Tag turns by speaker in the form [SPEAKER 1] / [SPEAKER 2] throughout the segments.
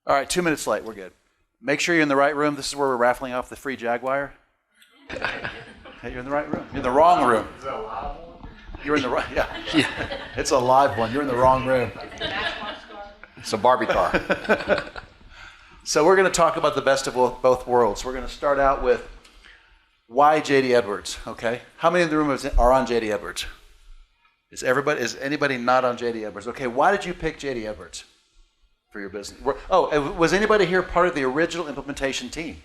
[SPEAKER 1] All right, 2 minutes late. We're good. Make sure you're in the right room. This is where we're raffling off the free Jaguar. Hey, you're in the right room. You're in the wrong room.
[SPEAKER 2] Is that a live one?
[SPEAKER 1] You're in the right. Yeah. It's a live one. You're in the wrong room.
[SPEAKER 3] It's a Barbie car.
[SPEAKER 1] So we're going to talk about the best of both worlds. We're going to start out with why J.D. Edwards. Okay. How many in the room are on J.D. Edwards? Is anybody not on J.D. Edwards? Okay. Why did you pick J.D. Edwards for your business? Oh, was anybody here part of the original implementation team?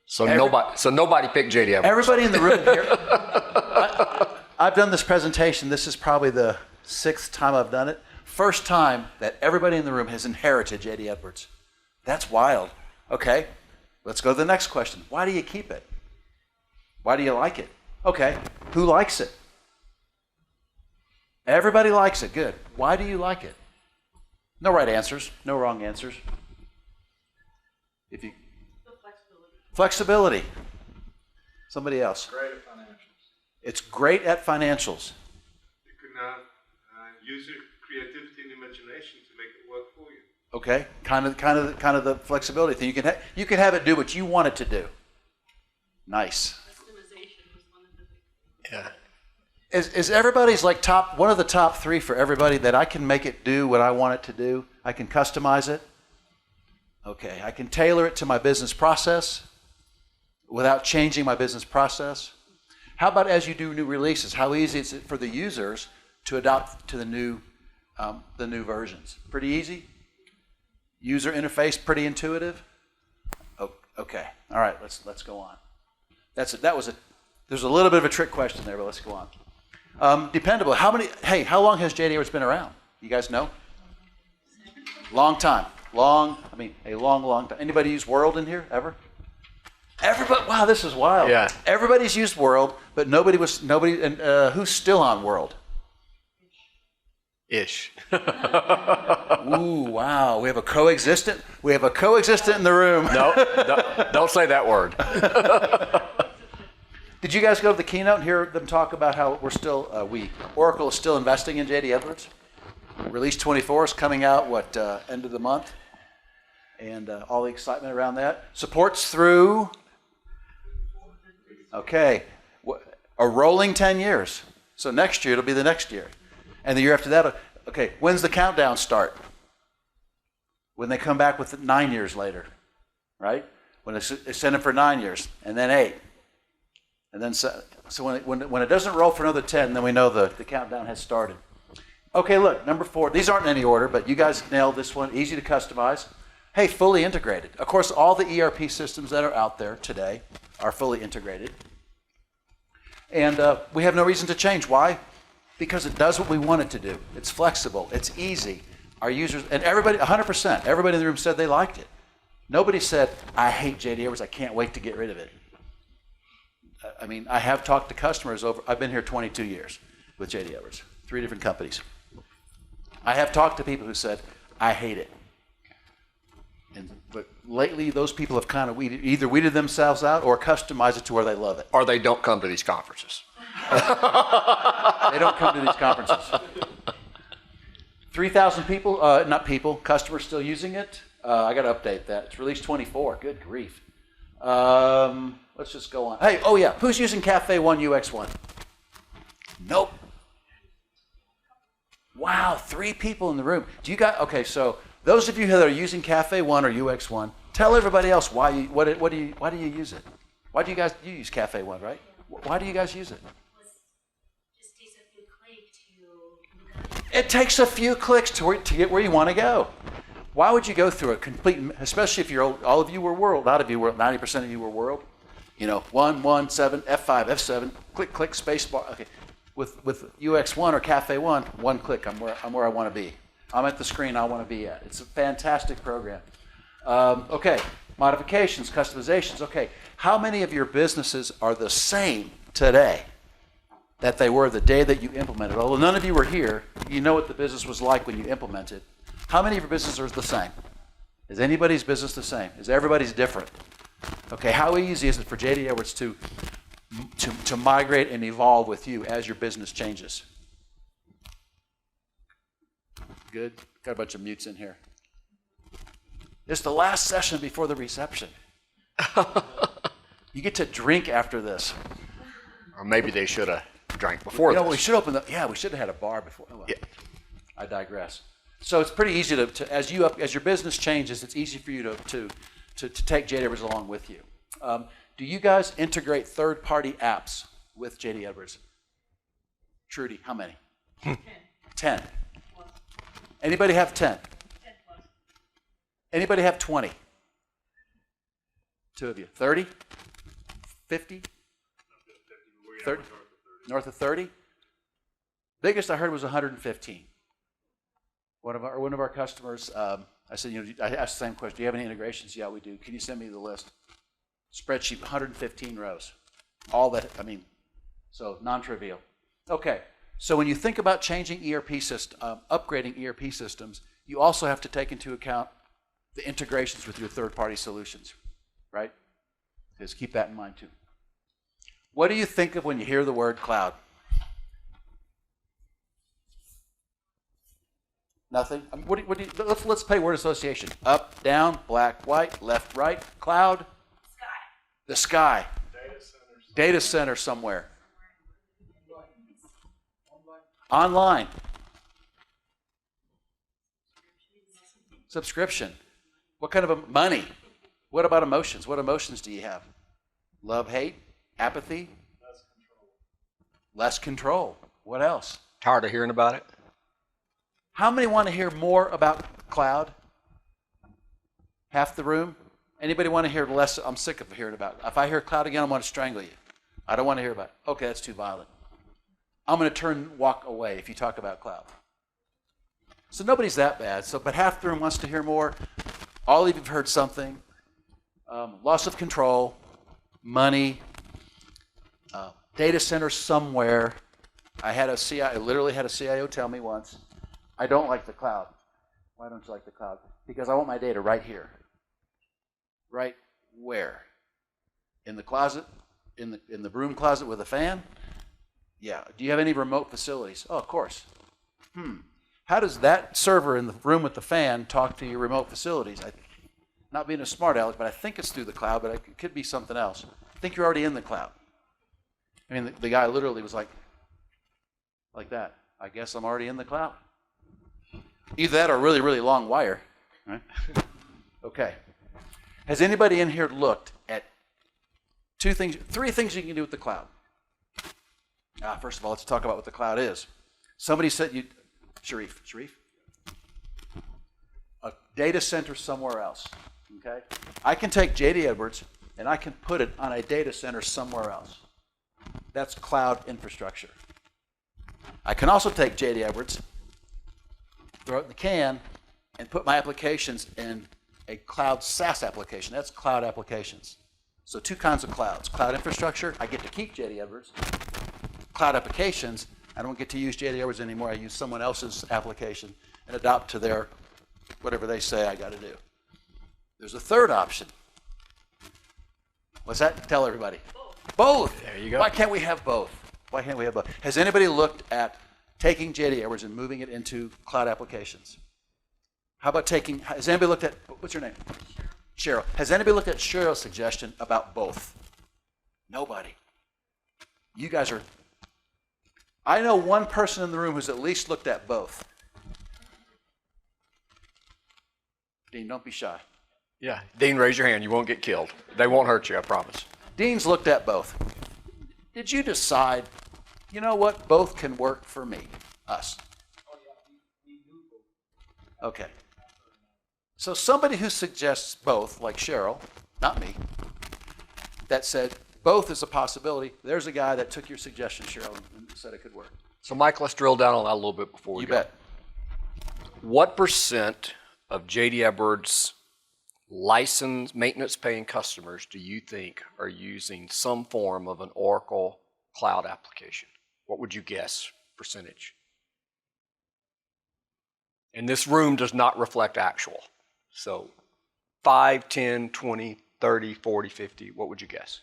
[SPEAKER 3] So nobody picked J.D. Edwards.
[SPEAKER 1] Everybody in the room here. I've done this presentation. This is probably the 6th time I've done it. First time that everybody in the room has inherited J.D. Edwards. That's wild. Okay, let's go to the next question. Why do you keep it? Why do you like it? Okay, who likes it? Everybody likes it. Good. Why do you like it? No right answers. No wrong answers.
[SPEAKER 4] The flexibility.
[SPEAKER 1] Flexibility. Somebody else.
[SPEAKER 2] Great at financials.
[SPEAKER 1] It's great at financials.
[SPEAKER 5] You can have user creativity and imagination to make it work for you.
[SPEAKER 1] Okay, kind of the flexibility thing. You can have it do what you want it to do. Nice.
[SPEAKER 4] Customization was one of the big things.
[SPEAKER 3] Yeah.
[SPEAKER 1] Is everybody's like one of the top 3 for everybody that I can make it do what I want it to do? I can customize it. Okay, I can tailor it to my business process without changing my business process. How about as you do new releases? How easy is it for the users to adopt to the new versions? Pretty easy. User interface pretty intuitive. Oh, okay, all right. Let's go on. There's a little bit of a trick question there, but let's go on. Dependable. How long has J.D. Edwards been around? You guys know? Long time. A long time. Anybody use World in here ever? Everybody. Wow, this is wild.
[SPEAKER 3] Yeah.
[SPEAKER 1] Everybody's used World, but nobody. And who's still on World?
[SPEAKER 3] Ish.
[SPEAKER 1] Ooh, wow. We have a coexistent in the room.
[SPEAKER 3] No, don't say that word.
[SPEAKER 1] Did you guys go to the keynote and hear them talk about how Oracle is still investing in J.D. Edwards? Release 24 is coming out, end of the month? And all the excitement around that. Supports through, okay, a rolling 10 years. So next year, it'll be the next year. And the year after that, okay, when's the countdown start? When they come back with it 9 years later, right? When they send it for 9 years, and then 8. And then so when it doesn't roll for another 10, then we know the countdown has started. Okay, look, number 4. These aren't in any order, but you guys nailed this one. Easy to customize. Hey, fully integrated. Of course, all the ERP systems that are out there today are fully integrated. And we have no reason to change. Why? Because it does what we want it to do. It's flexible. It's easy. Our users, and everybody, 100%, everybody in the room said they liked it. Nobody said, I hate J.D. Edwards. I can't wait to get rid of it. I mean, I have talked to customers I've been here 22 years with J.D. Edwards, 3 different companies. I have talked to people who said, I hate it. But lately, those people have kind of either weeded themselves out or customized it to where they love it.
[SPEAKER 3] Or they don't come to these conferences.
[SPEAKER 1] They don't come to these conferences. 3,000 people, customers still using it. I got to update that. It's release 24. Good grief. Let's just go on. Hey, oh yeah, who's using Cafe 1 UX 1? Nope. Wow, 3 people in the room. Okay, so those of you that are using Cafe 1 or UX 1, tell everybody else why do you use it? Why do you use Cafe 1, right? Why do you guys use it? It takes a few clicks to get where you want to go. Why would you go through a complete, especially if all of you were World, 90% of you were World, 1, 7, F5, F7, click, space bar. Okay, with UX 1 or Cafe 1, 1 click, I'm where I want to be. I'm at the screen I want to be at. It's a fantastic program. Okay, modifications, customizations. Okay, how many of your businesses are the same today that they were the day that you implemented? Although none of you were here, you know what the business was like when you implemented. How many of your businesses are the same? Is anybody's business the same? Is everybody's different? Okay, how easy is it for J.D. Edwards to migrate and evolve with you as your business changes? Good. Got a bunch of mutes in here. It's the last session before the reception. You get to drink after this.
[SPEAKER 3] Or maybe they should have drank before
[SPEAKER 1] You know,
[SPEAKER 3] this.
[SPEAKER 1] we should we should have had a bar before. Oh, well,
[SPEAKER 3] Yeah.
[SPEAKER 1] I digress. So it's pretty easy to as your business changes, it's easy for you to take JD Edwards along with you. Do you guys integrate third-party apps with JD Edwards? Trudy, how many? 10. Anybody have 10?
[SPEAKER 4] 10 plus.
[SPEAKER 1] Anybody have 20? 2 of you. 30? 50? 30? North of 30? Biggest I heard was 115. One of our customers, I said, I asked the same question. Do you have any integrations? Yeah, we do. Can you send me the list? Spreadsheet, 115 rows. All that, so non-trivial. Okay, so when you think about changing ERP system, upgrading ERP systems, you also have to take into account the integrations with your third-party solutions, right? Just keep that in mind too. What do you think of when you hear the word cloud? Nothing? Let's play word association. Up, down, black, white, left, right, cloud.
[SPEAKER 4] Sky.
[SPEAKER 1] The sky.
[SPEAKER 5] Data centers.
[SPEAKER 1] Data center somewhere. Online. Subscription. What kind of money? What about emotions? What emotions do you have? Love, hate, apathy? Less control. What else?
[SPEAKER 3] Tired of hearing about it?
[SPEAKER 1] How many want to hear more about cloud? Half the room? Anybody want to hear less? I'm sick of hearing about it. If I hear cloud again, I'm going to strangle you. I don't want to hear about it. Okay, that's too violent. I'm going to walk away if you talk about cloud. So nobody's that bad. But half the room wants to hear more. All of you've heard something. Loss of control, money, data center somewhere. I literally had a CIO tell me once, I don't like the cloud. Why don't you like the cloud? Because I want my data right here. Right where? In the closet? In the broom closet with a fan? Yeah. Do you have any remote facilities? Oh, of course. How does that server in the room with the fan talk to your remote facilities? Not being a smart aleck, but I think it's through the cloud, but it could be something else. I think you're already in the cloud. The guy literally was like that. I guess I'm already in the cloud. Either that or a really, really long wire. Right? Okay. Has anybody in here looked at three things you can do with the cloud? First of all, let's talk about what the cloud is. Somebody said Sharif, a data center somewhere else. Okay? I can take JD Edwards and I can put it on a data center somewhere else. That's cloud infrastructure. I can also take JD Edwards, throw it in the can, and put my applications in a cloud SaaS application. That's cloud applications. So 2 kinds of clouds. Cloud infrastructure, I get to keep JD Edwards. Cloud applications, I don't get to use JD Edwards anymore. I use someone else's application and adopt to their whatever they say I got to do. There's a third option. What's that? Tell everybody. Both. There you go. Why can't we have both? Has anybody looked at taking JD Edwards and moving it into cloud applications? How about has anybody looked at, what's your name? Cheryl. Has anybody looked at Cheryl's suggestion about both? Nobody. You guys are, I know one person in the room who's at least looked at both. Dean, don't be shy.
[SPEAKER 3] Yeah. Dean, raise your hand. You won't get killed. They won't hurt you, I promise.
[SPEAKER 1] Dean's looked at both. Did you decide, you know what, both can work for me, us? Okay. So somebody who suggests both, like Cheryl, not me, that said both is a possibility, there's a guy that took your suggestion, Cheryl, and said it could work.
[SPEAKER 3] So, Mike, let's drill down on that a little bit before we
[SPEAKER 1] You
[SPEAKER 3] go.
[SPEAKER 1] bet.
[SPEAKER 3] What % of JD Edwards licensed maintenance paying customers do you think are using some form of an Oracle cloud application? What would you guess percentage? And this room does not reflect actual. So 5, 10, 20, 30, 40, 50, what would you guess?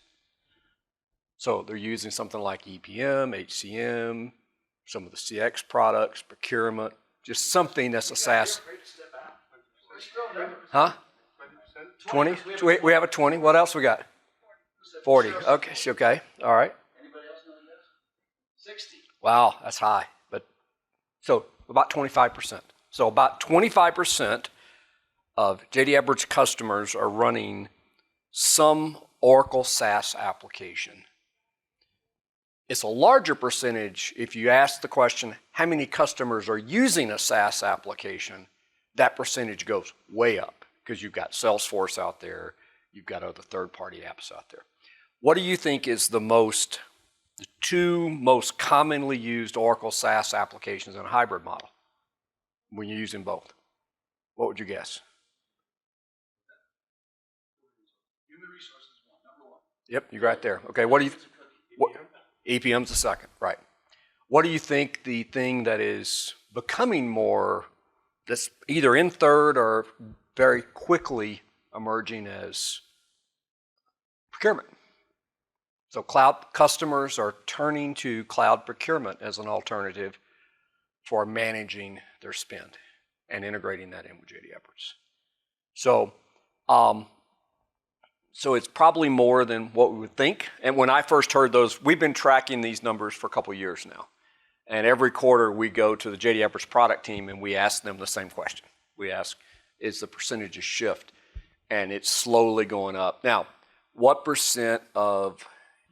[SPEAKER 3] So they're using something like EPM, HCM, some of the CX products, procurement, just something that's a SaaS. Huh? 20? We have a 20. What else we got? 40. Okay. Okay. All right.
[SPEAKER 1] Anybody else know this? 60.
[SPEAKER 3] Wow, that's high. But so about 25%. So about 25% of JD Edwards customers are running some Oracle SaaS application. It's a larger percentage if you ask the question, how many customers are using a SaaS application? That percentage goes way up because you've got Salesforce out there, you've got other third-party apps out there. What do you think is the two most commonly used Oracle SaaS applications in a hybrid model when you're using both? What would you guess?
[SPEAKER 2] Human resources one, number one.
[SPEAKER 3] Yep, you're right there. Okay, what do you? EPM's the second, right? What do you think the thing that is becoming more, that's either in third or very quickly emerging as procurement? So cloud customers are turning to cloud procurement as an alternative for managing their spend and integrating that in with JD Edwards. So it's probably more than what we would think. And when I first heard those, we've been tracking these numbers for a couple of years now. And every quarter we go to the JD Edwards product team and we ask them the same question. We ask, is the percentage a shift? And it's slowly going up. Now, what percent of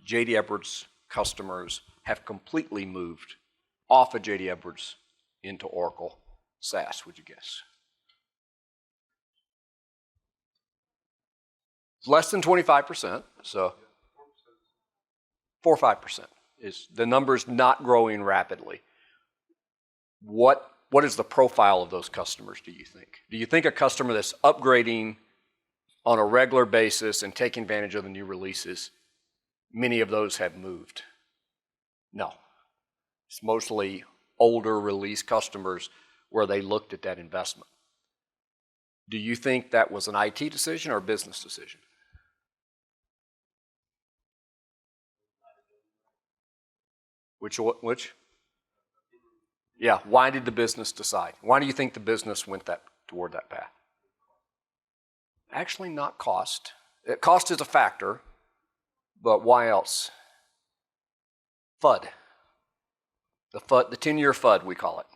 [SPEAKER 3] JD Edwards customers have completely moved off of JD Edwards into Oracle SaaS, would you guess? Less than 25%, so 4 or 5% is the number's not growing rapidly. What is the profile of those customers, do you think? Do you think a customer that's upgrading on a regular basis and taking advantage of the new releases, many of those have moved? No. It's mostly older release customers where they looked at that investment. Do you think that was an IT decision or a business decision? Which? Yeah, why did the business decide? Why do you think the business went toward that path? Actually, not cost. Cost is a factor, but why else? FUD. The 10-year FUD, we call it.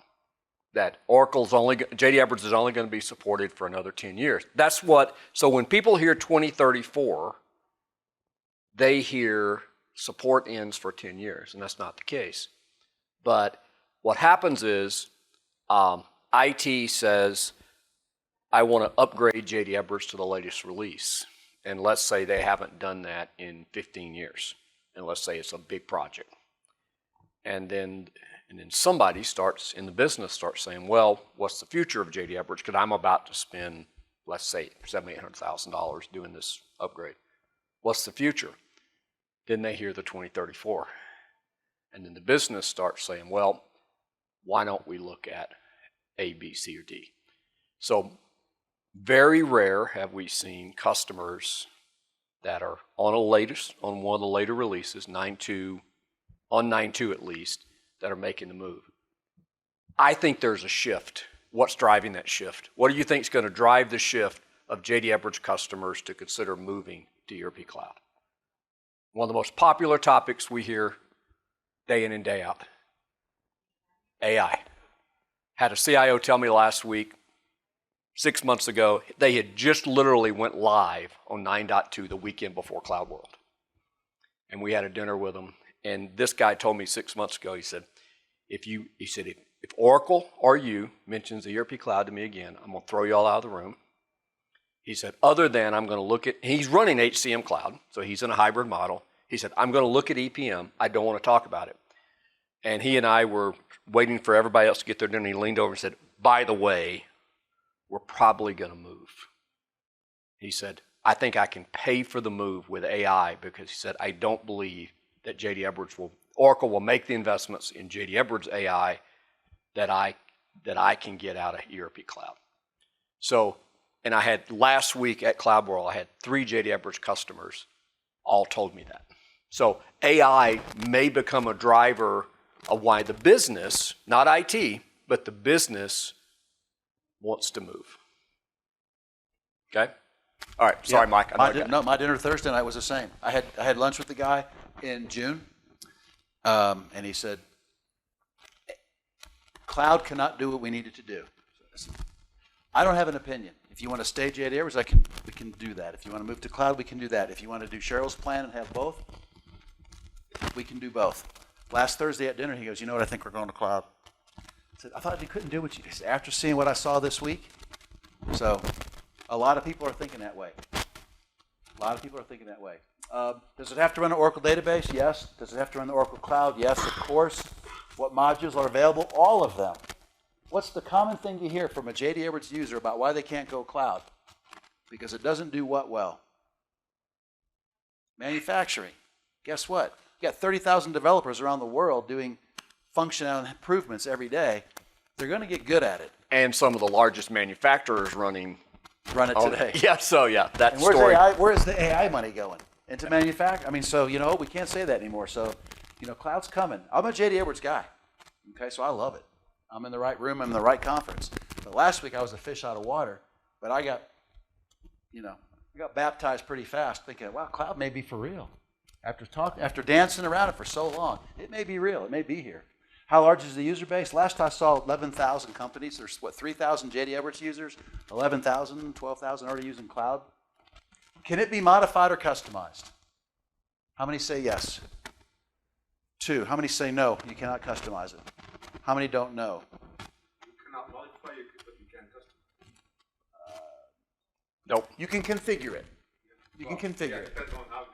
[SPEAKER 3] That JD Edwards is only going to be supported for another 10 years. So when people hear 2034, they hear support ends for 10 years, and that's not the case. But what happens is IT says, I want to upgrade JD Edwards to the latest release. And let's say they haven't done that in 15 years. And let's say it's a big project. And then somebody in the business starts saying, well, what's the future of JD Edwards? Because I'm about to spend, let's say, $700,000, $800,000 doing this upgrade. What's the future? Then they hear the 2034. And then the business starts saying, well, why don't we look at A, B, C, or D? So very rare have we seen customers that are on one of the later releases, 9.2, on 9.2 at least, that are making the move. I think there's a shift. What's driving that shift? What do you think is going to drive the shift of JD Edwards customers to consider moving to ERP Cloud? One of the most popular topics we hear day in and day out. AI. Had a CIO tell me last week, 6 months ago, they had just literally went live on 9.2 the weekend before Cloud World. And we had a dinner with them. And this guy told me 6 months ago, he said, if Oracle or you mentions the ERP Cloud to me again, I'm going to throw you all out of the room. He said, other than I'm going to look at, he's running HCM Cloud, so he's in a hybrid model. He said, I'm going to look at EPM. I don't want to talk about it. And he and I were waiting for everybody else to get their dinner. And he leaned over and said, by the way, we're probably going to move. He said, I think I can pay for the move with AI because he said, I don't believe that Oracle will make the investments in JD Edwards AI that I can get out of ERP Cloud. So, and I had last week at Cloud World, I had 3 JD Edwards customers all told me that. So AI may become a driver of why the business, not IT, but the business wants to move. Okay? All right, sorry,
[SPEAKER 1] Yeah.
[SPEAKER 3] Mike. I know I got-
[SPEAKER 1] No, my dinner Thursday night was the same. I had lunch with the guy in June, and he said, cloud cannot do what we need it to do. I don't have an opinion. If you want to stay JD Edwards, we can do that. If you want to move to cloud, we can do that. If you want to do Cheryl's plan and have both, we can do both. Last Thursday at dinner, he goes, you know what, I think we're going to cloud. I said, I thought you couldn't do what you said. After seeing what I saw this week, so a lot of people are thinking that way. A lot of people are thinking that way. Does it have to run an Oracle database? Yes. Does it have to run the Oracle Cloud? Yes, of course. What modules are available? All of them. What's the common thing you hear from a JD Edwards user about why they can't go cloud? Because it doesn't do what well? Manufacturing. Guess what? You got 30,000 developers around the world doing functional improvements every day. They're going to get good at it.
[SPEAKER 3] And some of the largest manufacturers running
[SPEAKER 1] Run it
[SPEAKER 3] on
[SPEAKER 1] today.
[SPEAKER 3] Yeah, so yeah, that
[SPEAKER 1] And where's
[SPEAKER 3] story.
[SPEAKER 1] where's the AI money going? Into manufacturing? I mean, so, we can't say that anymore. So, cloud's coming. I'm a JD Edwards guy. Okay, so I love it. I'm in the right room. I'm in the right conference. But last week I was a fish out of water. But I got baptized pretty fast thinking, wow, cloud may be for real. After dancing around it for so long, it may be real. It may be here. How large is the user base? Last I saw 11,000 companies. There's, 3,000 JD Edwards users? 11,000, 12,000 already using cloud? Can it be modified or customized? How many say yes? 2. How many say no? You cannot customize it. How many don't know?
[SPEAKER 5] You cannot modify it, but you can customize.
[SPEAKER 3] Nope.
[SPEAKER 1] You can configure it. You can configure it.
[SPEAKER 5] Depends on how you.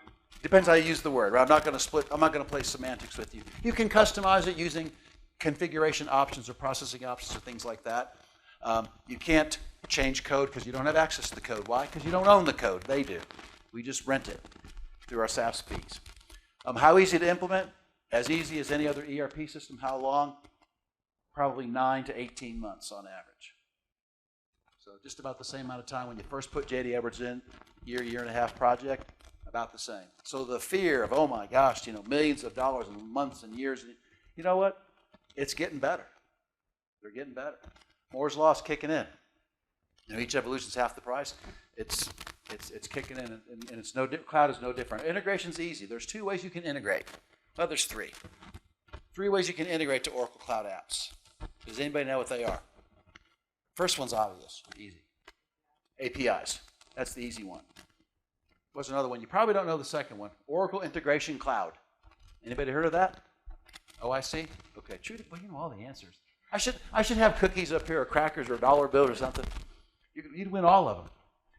[SPEAKER 1] Depends how you use the word. I'm not going to play semantics with you. You can customize it using configuration options or processing options or things like that. You can't change code because you don't have access to the code. Why? Because you don't own the code. They do. We just rent it through our SaaS fees. How easy to implement? As easy as any other ERP system. How long? Probably 9 to 18 months on average. So just about the same amount of time when you first put JD Edwards in, year and a half project, about the same. So the fear of, oh my gosh, millions of dollars and months and years, you know what? It's getting better. They're getting better. Moore's Law's kicking in. Each evolution's half the price. It's kicking in, and it's cloud is no different. Integration's easy. There's 2 ways you can integrate. Well, there's 3. 3 ways you can integrate to Oracle Cloud apps. Does anybody know what they are? First one's obvious, easy. APIs. That's the easy one. What's another one? You probably don't know the second one. Oracle Integration Cloud. Anybody heard of that? OIC? Okay, well, you know all the answers. I should have cookies up here or crackers or a dollar bill or something. You'd win all of them.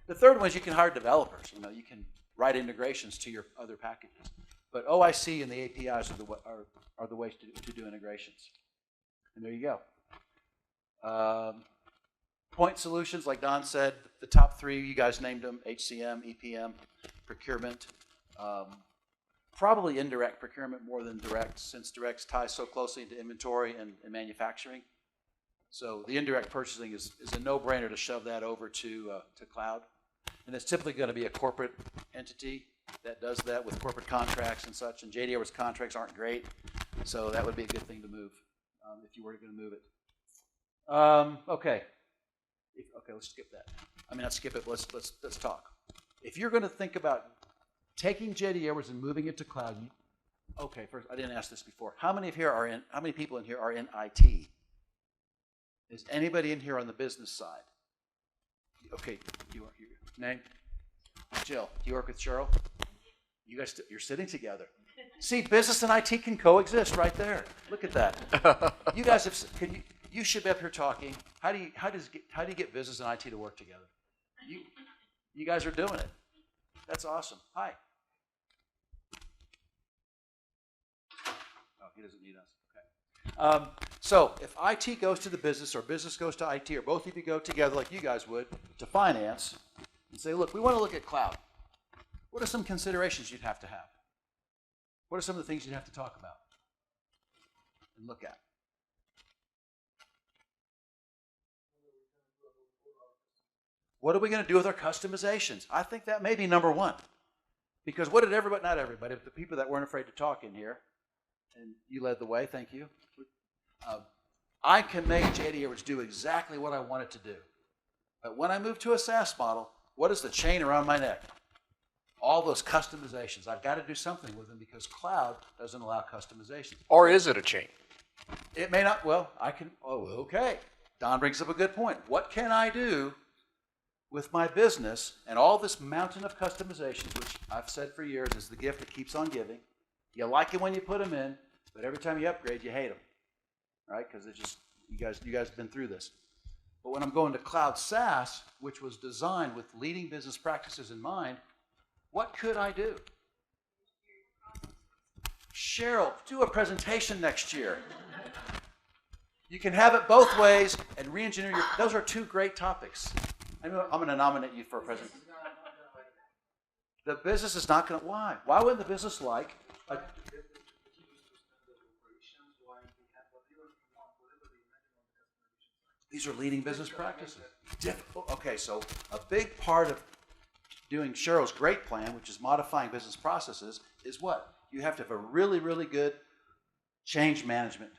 [SPEAKER 1] The third one is you can hire developers. You can write integrations to your other packages. But OIC and the APIs are the ways to do integrations. And there you go. Point solutions, like Don said, the top 3, you guys named them, HCM, EPM, procurement. Probably indirect procurement more than direct, since direct ties so closely into inventory and manufacturing. So the indirect purchasing is a no-brainer to shove that over to cloud. And it's typically going to be a corporate entity that does that with corporate contracts and such. And JD Edwards contracts aren't great, so that would be a good thing to move if you were going to move it. Okay, let's skip that. Not skip it. Let's talk. If you're going to think about taking JD Edwards and moving it to cloud, first I didn't ask this before. How many people in here are in IT? Is anybody in here on the business side? Okay, you are. Name? Jill. Do you work with Cheryl? You guys, you're sitting together. See, business and IT can coexist right there. Look at that. You guys have. You should be up here talking. How do you get business and IT to work together? You guys are doing it. That's awesome. Hi. Oh, he doesn't need us. Okay. So if IT goes to the business or business goes to IT or both of you go together like you guys would to finance and say, look, we want to look at cloud. What are some considerations you'd have to have? What are some of the things you'd have to talk about and look at? What are we going to do with our customizations? I think that may be number 1. Because what did everybody, not everybody, but the people that weren't afraid to talk in here, and you led the way, thank you. I can make JD Edwards do exactly what I want it to do. But when I move to a SaaS model, What is the chain around my neck? All those customizations. I've got to do something with them because cloud doesn't allow customization.
[SPEAKER 3] Or is it a chain?
[SPEAKER 1] It may not, well, I can, oh, okay. Don brings up a good point. What can I do with my business and all this mountain of customizations, which I've said for years is the gift that keeps on giving. You like it when you put them in, but every time you upgrade, you hate them, right? Because it's just, you guys have been through this. But when I'm going to cloud SaaS, which was designed with leading business practices in mind, what could I do? Cheryl, do a presentation next year. You can have it both ways and re-engineer your, those are two great topics. I'm going to nominate you for a president. The business is not going to, why? Why wouldn't the business like a, these are leading business practices. Difficult. Okay, so a big part of doing Cheryl's great plan, which is modifying business processes, is what? You have to have a really, really good change management.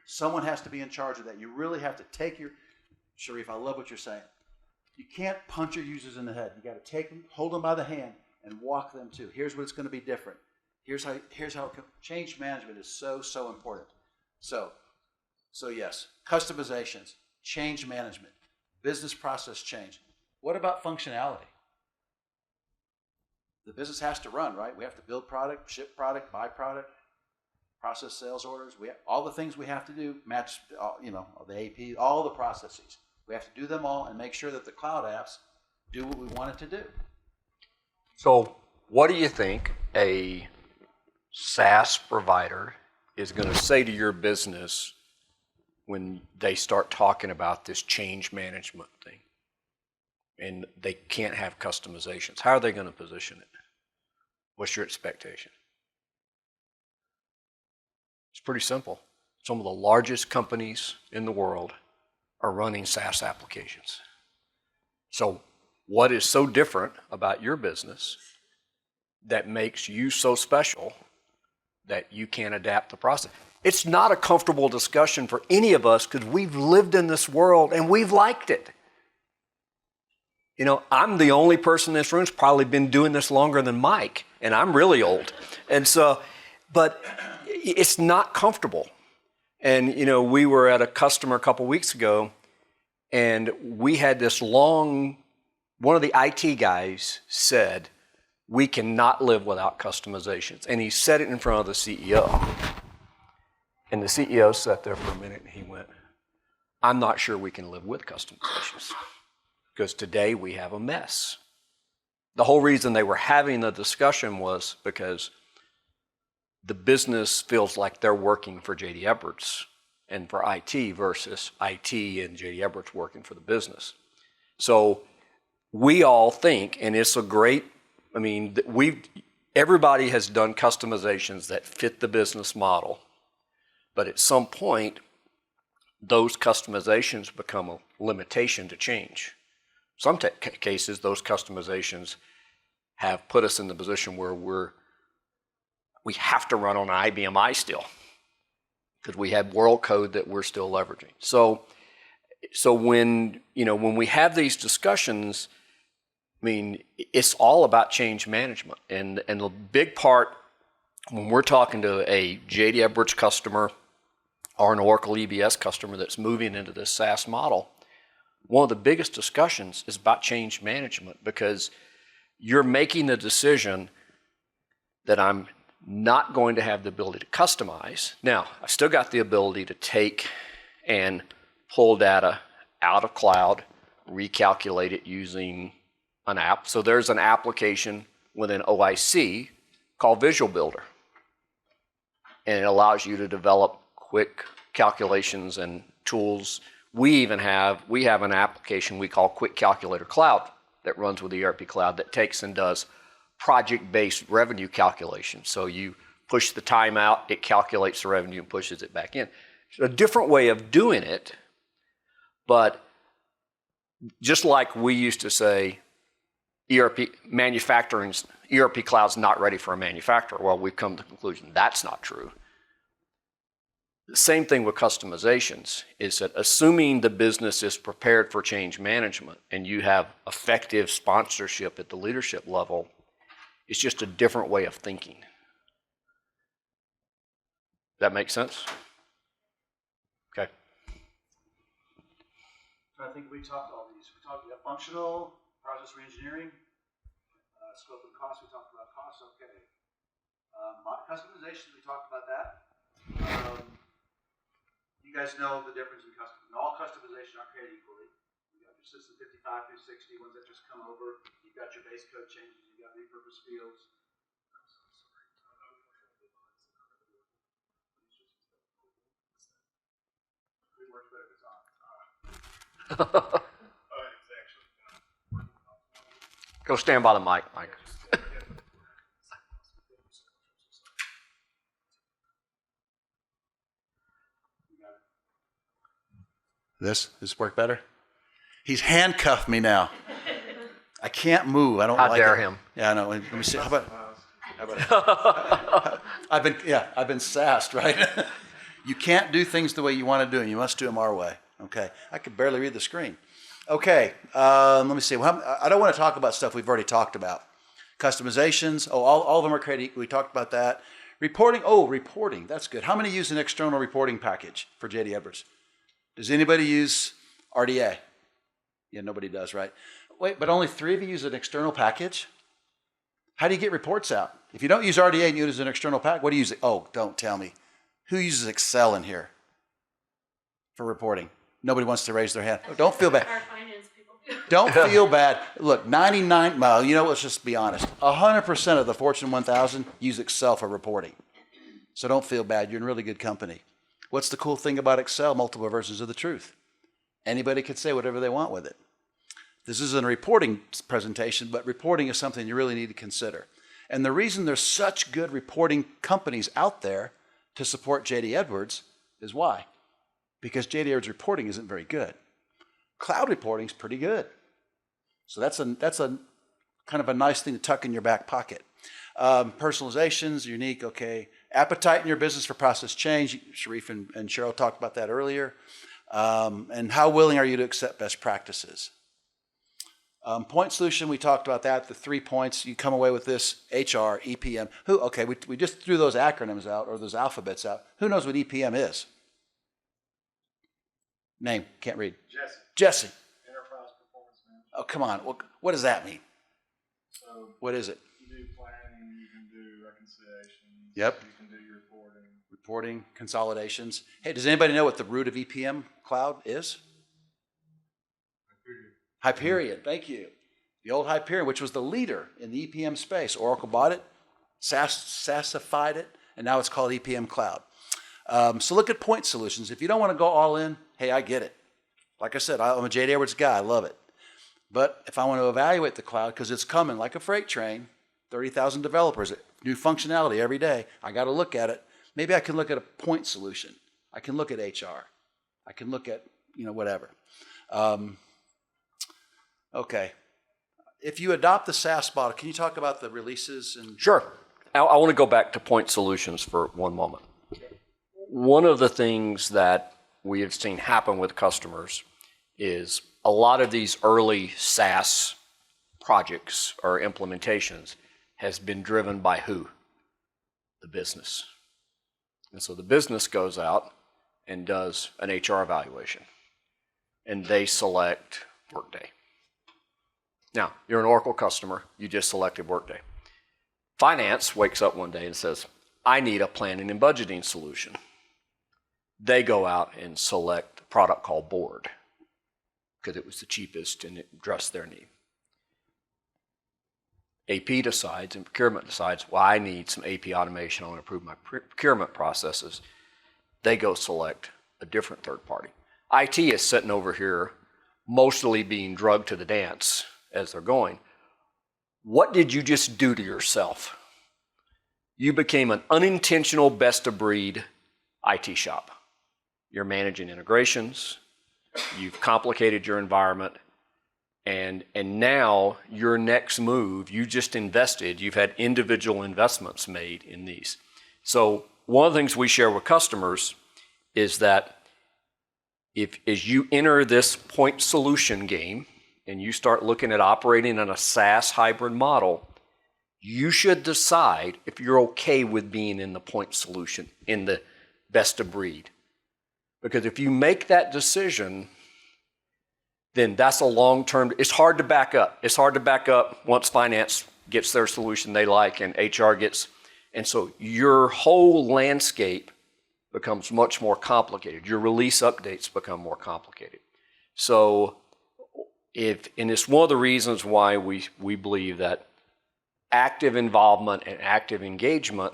[SPEAKER 1] Someone has to be in charge of that. You really have to take your, Sharif, I love what you're saying. You can't punch your users in the head. You got to take them, hold them by the hand, and walk them to. Here's what it's going to be different. Here's how change management is so, so important. So yes, customizations, change management, business process change. What about functionality? The business has to run, right? We have to build product, ship product, buy product, process sales orders. We have, all the things we have to do, match, the AP, all the processes. We have to do them all and make sure that the cloud apps do what we want it to do.
[SPEAKER 3] So what do you think a SaaS provider is going to say to your business when they start talking about this change management thing and they can't have customizations? How are they going to position it? What's your expectation? It's pretty simple. Some of the largest companies in the world are running SaaS applications. So what is so different about your business that makes you so special that you can't adapt the process? It's not a comfortable discussion for any of us because we've lived in this world and we've liked it. I'm the only person in this room who's probably been doing this longer than Mike, and I'm really old. And so, but it's not comfortable. And, we were at a customer a couple weeks ago, and we had this long, one of the IT guys said, we cannot live without customizations. And he said it in front of the CEO. And the CEO sat there for a minute and he went, I'm not sure we can live with customizations because today we have a mess. The whole reason they were having the discussion was because the business feels like they're working for J.D. Edwards and for IT versus IT and J.D. Edwards working for the business. So we all think, and it's a great, everybody has done customizations that fit the business model, but at some point, those customizations become a limitation to change. Some cases, those customizations have put us in the position where we have to run on IBM I still, because we have world code that we're still leveraging. So when we have these discussions, it's all about change management. And the big part, when we're talking to a J.D. Edwards customer or an Oracle EBS customer that's moving into this SaaS model, one of the biggest discussions is about change management, because you're making the decision that I'm not going to have the ability to customize. Now, I've still got the ability to take and pull data out of cloud, recalculate it using an app. So there's an application within OIC called Visual Builder. And it allows you to develop quick calculations and tools. We have an application we call Quick Calculator Cloud that runs with ERP Cloud that takes and does project-based revenue calculation. So you push the time out, it calculates the revenue and pushes it back in. It's a different way of doing it, but just like we used to say, ERP Cloud's not ready for a manufacturer. Well, we've come to the conclusion that's not true. The same thing with customizations is that assuming the business is prepared for change management and you have effective sponsorship at the leadership level, it's just a different way of thinking. That make sense? Okay.
[SPEAKER 1] I think we talked all these. We talked about functional, process reengineering, scope and cost. We talked about cost. Okay. Customization. We talked about that. You guys know the difference in custom. All customization are created equally. You got your system 55 through 60 ones that just come over. You've got your base code changes. You've got repurposed fields. It works better if it's on.
[SPEAKER 3] Go stand by the mic, Mike. This
[SPEAKER 1] work better? He's handcuffed me now. I can't move. I don't
[SPEAKER 3] How
[SPEAKER 1] like
[SPEAKER 3] dare
[SPEAKER 1] it.
[SPEAKER 3] him.
[SPEAKER 1] Yeah, I know. Let me see. How about I've been sassed, right? You can't do things the way you want to do them. You must do them our way. Okay. I could barely read the screen. Okay. Let me see. I don't want to talk about stuff we've already talked about. Customizations. Oh, all of them are created equally. We talked about that. Reporting. Oh, reporting. That's good. How many use an external reporting package for JD Edwards? Does anybody use RDA? Yeah, nobody does, right? Wait, but only 3 of you use an external package? How do you get reports out? If you don't use RDA and you use an external package, what do you use? Oh, don't tell me. Who uses Excel in here for reporting? Nobody wants to raise their hand. Oh, don't feel bad.
[SPEAKER 4] Our finance people do.
[SPEAKER 1] Don't feel bad. Look, 99, well, you know, let's just be honest. 100% of the Fortune 1000 use Excel for reporting. So don't feel bad. You're in really good company. What's the cool thing about Excel? Multiple versions of the truth. Anybody could say whatever they want with it. This isn't a reporting presentation, but reporting is something you really need to consider. And the reason there's such good reporting companies out there to support JD Edwards is why? Because JD Edwards reporting isn't very good. Cloud reporting is pretty good. So that's a kind of a nice thing to tuck in your back pocket. Personalizations, unique, okay. Appetite in your business for process change. Sharif and Cheryl talked about that earlier. And how willing are you to accept best practices? Point solution, we talked about that, the 3 points. You come away with this, HR, EPM. Okay, we just threw those acronyms out, or those alphabets out. Who knows what EPM is? Name, can't read. Jesse.
[SPEAKER 2] Enterprise Performance Management.
[SPEAKER 1] Oh, come on. What does that mean?
[SPEAKER 2] So
[SPEAKER 1] What is it?
[SPEAKER 2] you do planning, you can do reconciliations.
[SPEAKER 1] Yep.
[SPEAKER 2] You can do your reporting.
[SPEAKER 1] Reporting, consolidations. Hey, does anybody know what the root of EPM cloud is? Hyperion, thank you. The old Hyperion, which was the leader in the EPM space. Oracle bought it, SaaSified it, and now it's called EPM Cloud. So look at point solutions. If you don't want to go all in, hey, I get it. Like I said, I'm a JD Edwards guy. I love it. But if I want to evaluate the cloud, because it's coming like a freight train, 30,000 developers, new functionality every day, I got to look at it. Maybe I can look at a point solution. I can look at HR. I can look at, whatever. Okay. If you adopt the SaaS model, can you talk about the releases?
[SPEAKER 3] Sure. I want to go back to point solutions for one moment. One of the things that we have seen happen with customers is a lot of these early SaaS projects or implementations has been driven by who? The business. And so the business goes out and does an HR evaluation, and they select Workday. Now, you're an Oracle customer, you just selected Workday. Finance wakes up one day and says, I need a planning and budgeting solution. They go out and select a product called Board because it was the cheapest and it addressed their need. AP decides and procurement decides, well, I need some AP automation. I want to improve my procurement processes. They go select a different third party. IT is sitting over here mostly being drugged to the dance as they're going. What did you just do to yourself? You became an unintentional best-of-breed IT shop. You're managing integrations, you've complicated your environment, and now your next move, you just invested, you've had individual investments made in these. So one of the things we share with customers is that as you enter this point solution game and you start looking at operating in a SaaS hybrid model, you should decide if you're okay with being in the point solution, in the best of breed. Because if you make that decision, then that's a long-term, it's hard to back up. It's hard to back up once finance gets their solution they like and HR gets, and so your whole landscape becomes much more complicated. Your release updates become more complicated. So and it's one of the reasons why we believe that active involvement and active engagement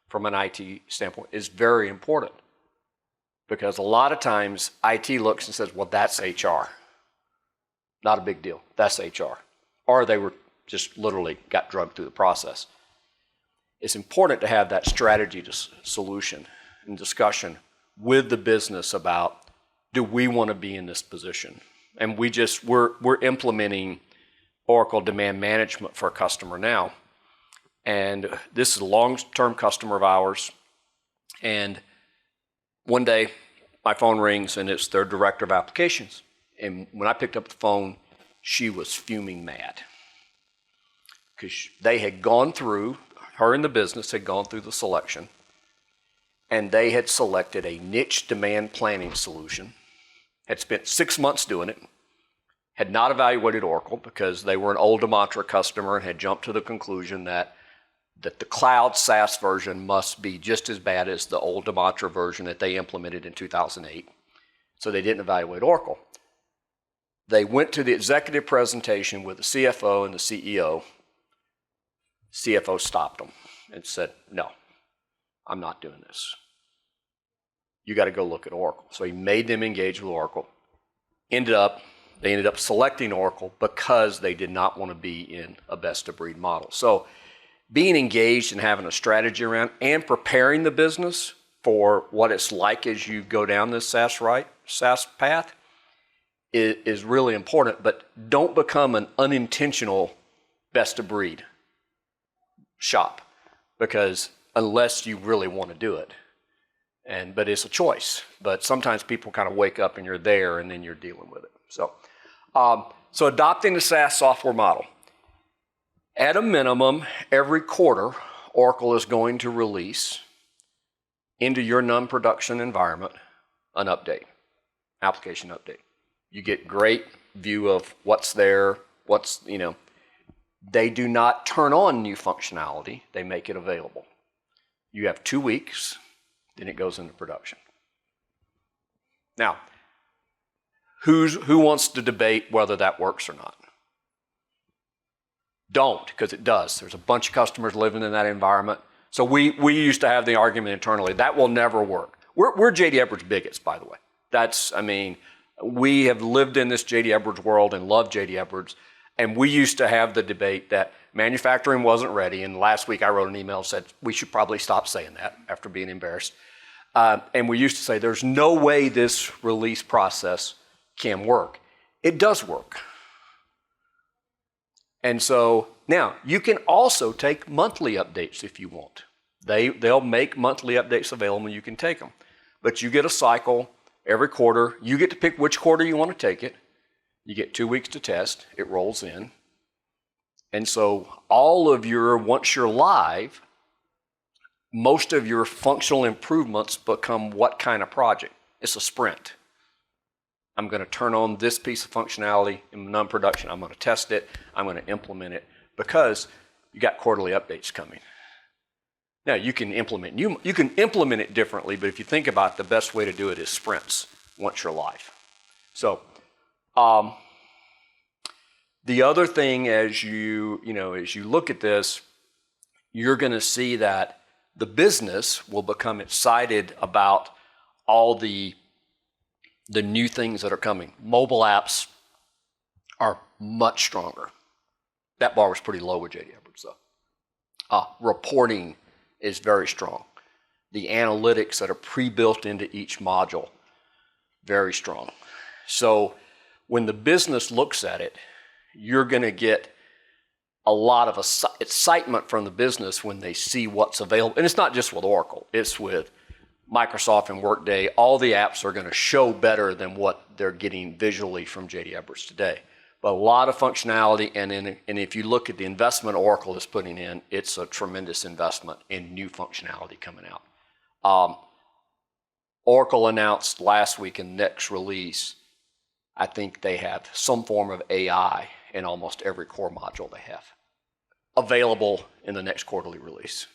[SPEAKER 3] from an IT standpoint is very important. Because a lot of times IT looks and says, well, that's HR. Not a big deal. That's HR. Or they were just literally got drugged through the process. It's important to have that strategy to solution and discussion with the business about, do we want to be in this position? And we're implementing Oracle Demand Management for a customer now. And this is a long-term customer of ours. And one day, my phone rings and it's their director of applications. And when I picked up the phone, she was fuming mad. Because they had gone through, her and the business had gone through the selection, and they had selected a niche demand planning solution, had spent 6 months doing it, had not evaluated Oracle because they were an old Demantra customer and had jumped to the conclusion that the cloud SaaS version must be just as bad as the old Demantra version that they implemented in 2008. So they didn't evaluate Oracle. They went to the executive presentation with the CFO and the CEO. CFO stopped them and said, no, I'm not doing this. You got to go look at Oracle. So he made them engage with Oracle. They ended up selecting Oracle because they did not want to be in a best-of-breed model. So being engaged and having a strategy around and preparing the business for what it's like as you go down this SaaS path is really important, but don't become an unintentional best-of-breed shop, because unless you really want to do it. But it's a choice. But sometimes people kind of wake up and you're there and then you're dealing with it. So adopting the SaaS software model. At a minimum, every quarter, Oracle is going to release into your non-production environment an update, application update. You get great view of what's there, They do not turn on new functionality, they make it available. You have 2 weeks, then it goes into production. Now, who wants to debate whether that works or not? Don't, because it does. There's a bunch of customers living in that environment. So we used to have the argument internally, that will never work. We're J.D. Edwards bigots, by the way. We have lived in this J.D. Edwards world and love J.D. Edwards, and we used to have the debate that manufacturing wasn't ready, and last week I wrote an email and said we should probably stop saying that after being embarrassed. And we used to say there's no way this release process can work. It does work. And so now you can also take monthly updates if you want. They'll make monthly updates available and you can take them. But you get a cycle every quarter. You get to pick which quarter you want to take it. You get 2 weeks to test. It rolls in. And so once you're live, most of your functional improvements become what kind of project? It's a sprint. I'm going to turn on this piece of functionality in non-production. I'm going to test it. I'm going to implement it because you got quarterly updates coming. Now you can implement it differently, but if you think about it, the best way to do it is sprints once you're live. So the other thing as you look at this, you're going to see that the business will become excited about all the new things that are coming. Mobile apps are much stronger. That bar was pretty low with J.D. Edwards, though. Reporting is very strong. The analytics that are pre-built into each module, very strong. So when the business looks at it, you're going to get a lot of excitement from the business when they see what's available. And it's not just with Oracle. It's with Microsoft and Workday, all the apps are going to show better than what they're getting visually from JD Edwards today. But a lot of functionality, and if you look at the investment Oracle is putting in, it's a tremendous investment in new functionality coming out. Oracle announced last week in the next release, I think they have some form of AI in almost every core module they have available in the next quarterly release.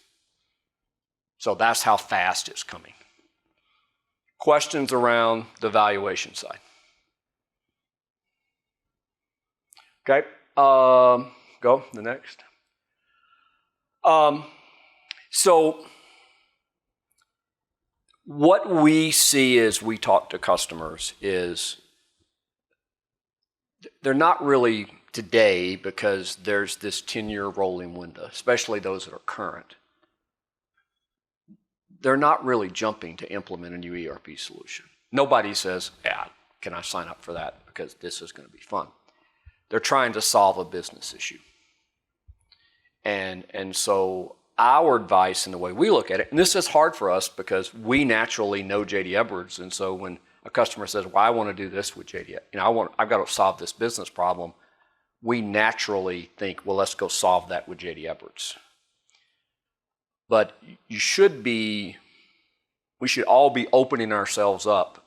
[SPEAKER 3] So that's how fast it's coming. Questions around the valuation side? Okay, go the next. So what we see as we talk to customers is they're not really today, because there's this 10-year rolling window, especially those that are current. They're not really jumping to implement a new ERP solution. Nobody says, yeah, can I sign up for that because this is going to be fun. They're trying to solve a business issue. And so our advice and the way we look at it, and this is hard for us because we naturally know JD Edwards, and so when a customer says, well, I want to do this with JD, I've got to solve this business problem, we naturally think, well, let's go solve that with JD Edwards. But we should all be opening ourselves up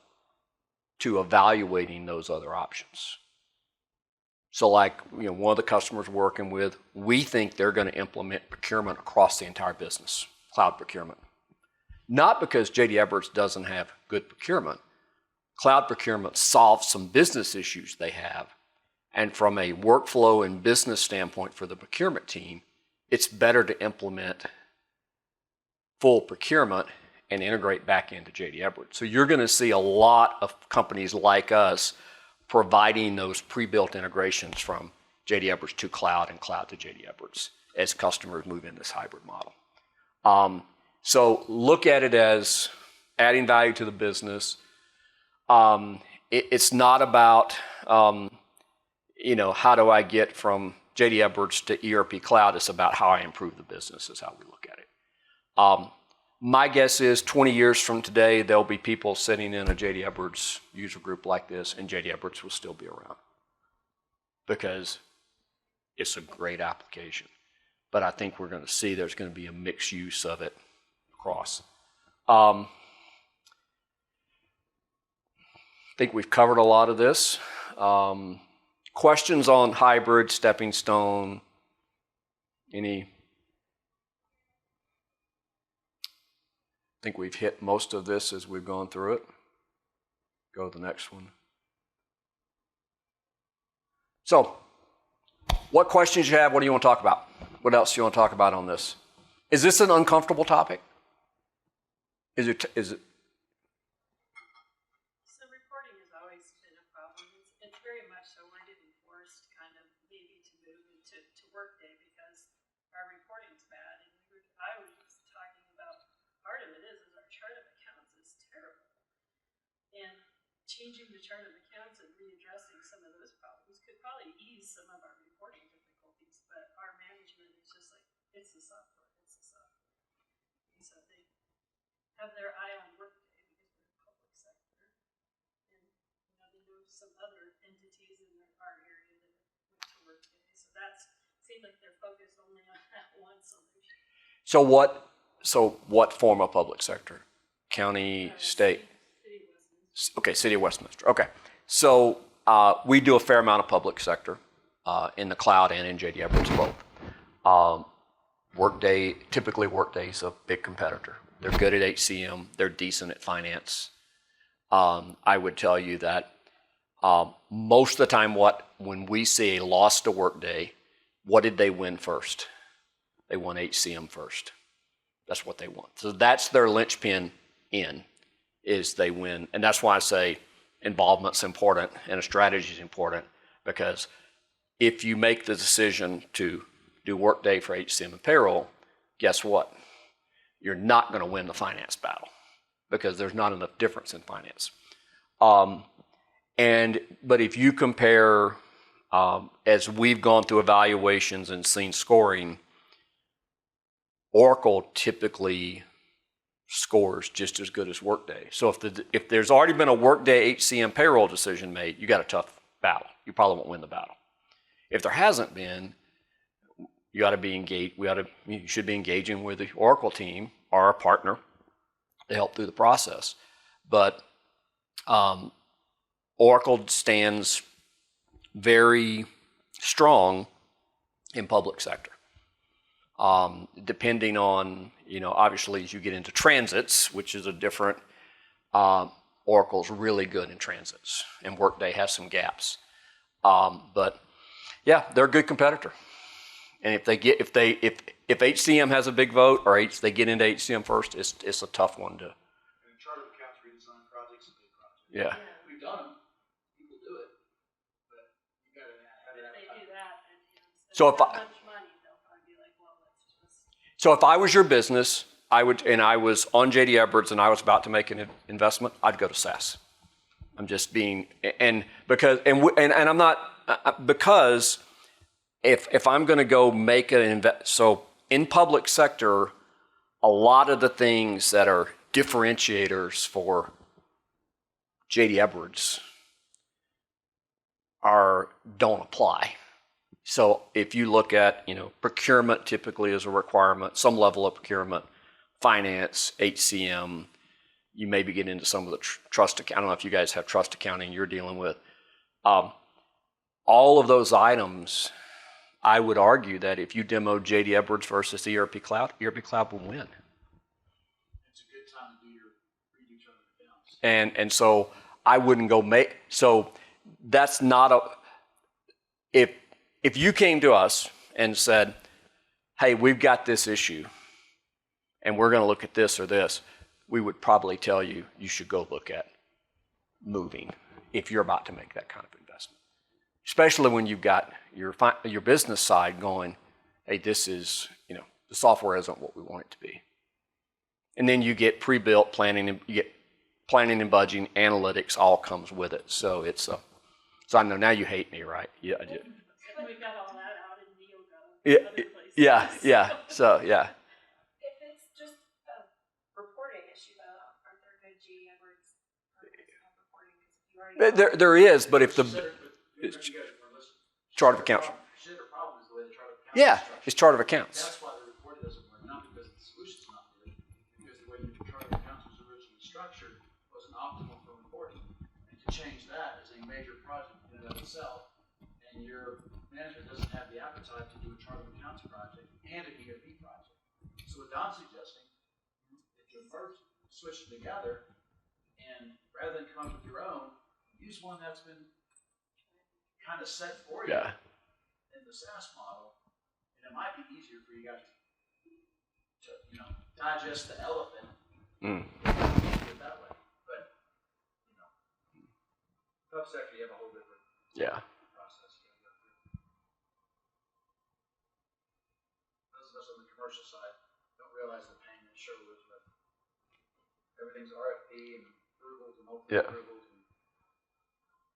[SPEAKER 3] to evaluating those other options. So like, one of the customers we're working with, we think they're going to implement procurement across the entire business, cloud procurement. Not because JD Edwards doesn't have good procurement. Cloud procurement solves some business issues they have. And from a workflow and business standpoint for the procurement team, it's better to implement full procurement and integrate back into JD Edwards. So you're going to see a lot of companies like us providing those pre-built integrations from JD Edwards to cloud and cloud to JD Edwards as customers move in this hybrid model. So look at it as adding value to the business. It's not about, how do I get from JD Edwards to ERP cloud? It's about how I improve the business is how we look at it. My guess is 20 years from today, there'll be people sitting in a JD Edwards user group like this, and JD Edwards will still be around because it's a great application. But I think we're going to see there's going to be a mixed use of it across. I think we've covered a lot of this. Questions on hybrid, stepping stone, any? I think we've hit most of this as we've gone through it. Go to the next one. So, what questions you have? What do you want to talk about? What else do you want to talk about on this? Is this an uncomfortable topic? Is it?
[SPEAKER 4] So reporting has always been a problem. It's very much so we're getting forced kind of maybe to move into Workday because our reporting's bad. And I was talking about part of it is our chart of accounts is terrible. And changing the chart of accounts and readdressing some of those problems could probably ease some of our reporting difficulties, but our management is just like, it's the software, it's the software. And so they have their eye on Workday because we're public sector. And they know some other entities in our area that went to Workday. So that seems like they're focused only on that one solution.
[SPEAKER 3] So what form of public sector? County, state?
[SPEAKER 4] City of Westminster.
[SPEAKER 3] Okay, City of Westminster. Okay. So we do a fair amount of public sector in the cloud and in JD Edwards both. Workday, typically Workday's a big competitor. They're good at HCM. They're decent at finance. I would tell you that most of the time when we see a loss to Workday, what did they win first? They won HCM first. That's what they want. So that's their linchpin is they win. And that's why I say involvement's important and a strategy is important, because if you make the decision to do Workday for HCM and payroll, guess what? You're not going to win the finance battle because there's not enough difference in finance. But if you compare, as we've gone through evaluations and seen scoring, Oracle typically scores just as good as Workday. So if there's already been a Workday HCM payroll decision made, you got a tough battle. You probably won't win the battle. If there hasn't been, you got to be engaged. You should be engaging with the Oracle team or our partner to help through the process. But Oracle stands very strong in public sector. Depending on, obviously as you get into transits, which is a different, Oracle's really good in transits, and Workday has some gaps. But yeah, they're a good competitor. And if HCM has a big vote or they get into HCM first, it's a tough one to.
[SPEAKER 1] And chart of accounts redesign project's a big project.
[SPEAKER 3] Yeah.
[SPEAKER 1] We've done them. People do it, but you got to have
[SPEAKER 4] If
[SPEAKER 1] that.
[SPEAKER 4] they do that, and
[SPEAKER 3] So
[SPEAKER 4] spend
[SPEAKER 3] if
[SPEAKER 4] that much money, they'll probably be like, well, let's just.
[SPEAKER 3] So if I was your business, I was on JD Edwards and I was about to make an investment, I'd go to SaaS. I'm just being, and I'm not, because if I'm going to go make an so in public sector, a lot of the things that are differentiators for JD Edwards don't apply. So if you look at, procurement typically is a requirement, some level of procurement, finance, HCM, you maybe get into some of the trust account. I don't know if you guys have trust accounting you're dealing with. All of those items, I would argue that if you demo JD Edwards versus ERP Cloud will win.
[SPEAKER 1] It's a good time to do your redo chart of accounts.
[SPEAKER 3] And so I wouldn't go so that's not if you came to us and said, hey, we've got this issue and we're going to look at this or this, we would probably tell you should go look at moving if you're about to make that kind of investment. Especially when you've got your business side going, hey, this is, the software isn't what we want it to be. And then you get pre-built planning, and you get planning and budgeting, analytics all comes with it. So so I know now you hate me, right? Yeah, I did.
[SPEAKER 4] We got all that out in Denovo and other places.
[SPEAKER 3] Yeah. So yeah.
[SPEAKER 6] If it's just a reporting issue, though, aren't there good JD Edwards reporting? Because you already
[SPEAKER 3] There is, but if the
[SPEAKER 1] You guys were listening.
[SPEAKER 3] chart of accounts.
[SPEAKER 1] Consider problem is the way the chart of accounts
[SPEAKER 3] Yeah,
[SPEAKER 1] is structured.
[SPEAKER 3] it's chart of accounts.
[SPEAKER 1] That's why the report doesn't work, not because the solution's not good, because the way the chart of accounts was originally structured wasn't optimal for reporting. And to change that is a major project in and of itself, and your management doesn't have the appetite to do a chart of accounts project and an ERP project. So what Don's suggesting, if you merge, switch them together, and rather than come up with your own, use one that's been kind of set for you
[SPEAKER 3] Yeah.
[SPEAKER 1] in the SaaS model, and it might be easier for you guys to digest the elephant. Do it that way, but public sector you have a whole different
[SPEAKER 3] Yeah.
[SPEAKER 1] process you gotta go through. Those of us on the commercial side don't realize the pain that show was with everything's RFP and approvals and multiple
[SPEAKER 3] Yeah.
[SPEAKER 1] approvals. And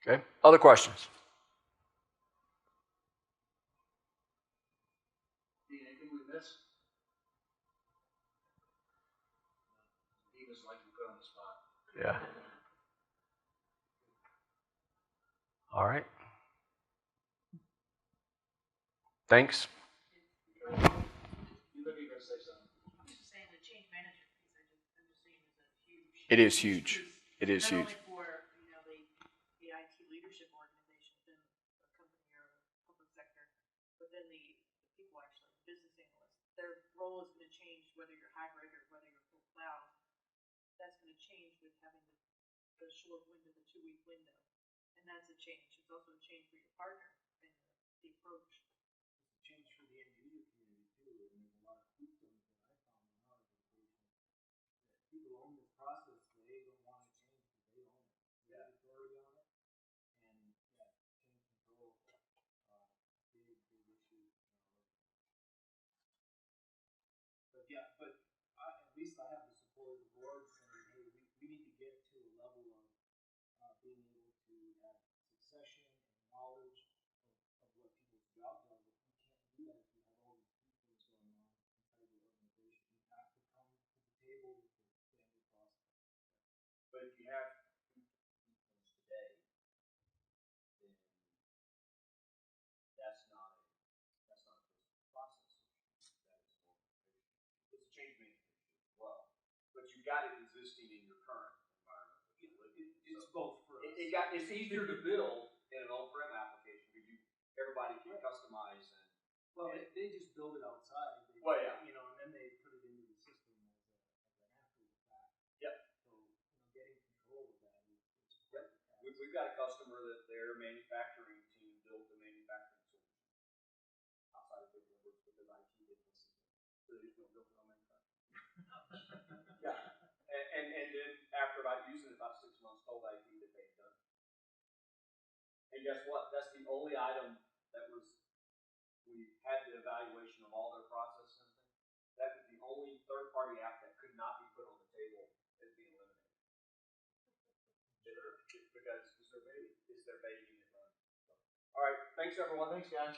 [SPEAKER 3] Okay. Other questions?
[SPEAKER 1] anything we miss? He was like to put on the spot.
[SPEAKER 3] Yeah. All right. Thanks.
[SPEAKER 1] You look at you gonna say something.
[SPEAKER 7] I'm just saying the change management piece, I'm just saying is a huge.
[SPEAKER 3] It is huge. It is
[SPEAKER 7] Not
[SPEAKER 3] huge.
[SPEAKER 7] only for, the IT leadership organization within a company or a public sector, but then the people actually, business analysts, their role is gonna change whether you're hybrid or whether you're full cloud. That's gonna change with having the short window, the 2-week window. And that's a change. It's also a change for your partner and the approach.
[SPEAKER 2] Change for the end user community too, and there's a lot of systems that I found in our organization that people own this process, they don't want to change because they own it. They have authority on it, and change control, big issue. But at least I have the support of the board saying, hey, we need to get to a level of being able to have succession and knowledge of what people's jobs are. But you can't do that if you have all these things going on inside the organization. You have to come to the table with
[SPEAKER 8] got it existing in your current environment.
[SPEAKER 2] It's both for us.
[SPEAKER 8] It's easier to build in an on-prem application because everybody can customize and.
[SPEAKER 2] Well, they just build it outside. They,
[SPEAKER 8] Well, yeah.
[SPEAKER 2] You know, and then they put it into the system as an after the fact.
[SPEAKER 8] Yep.
[SPEAKER 2] So, getting control of that is
[SPEAKER 8] Yep. We've got a customer that their manufacturing team built a manufacturing solution outside of big numbers because IT didn't listen to them. So they just built their own manufacturing. Yeah. And then after about using it about 6 months, told IT that they had done it. And guess what? That's the only item that was, we had the evaluation of all their processes and things. That was the only third-party app that could not be put on the table as being eliminated. Because it's their baby. It's their baby and it runs. So. All right. Thanks, everyone.
[SPEAKER 1] Thanks, guys.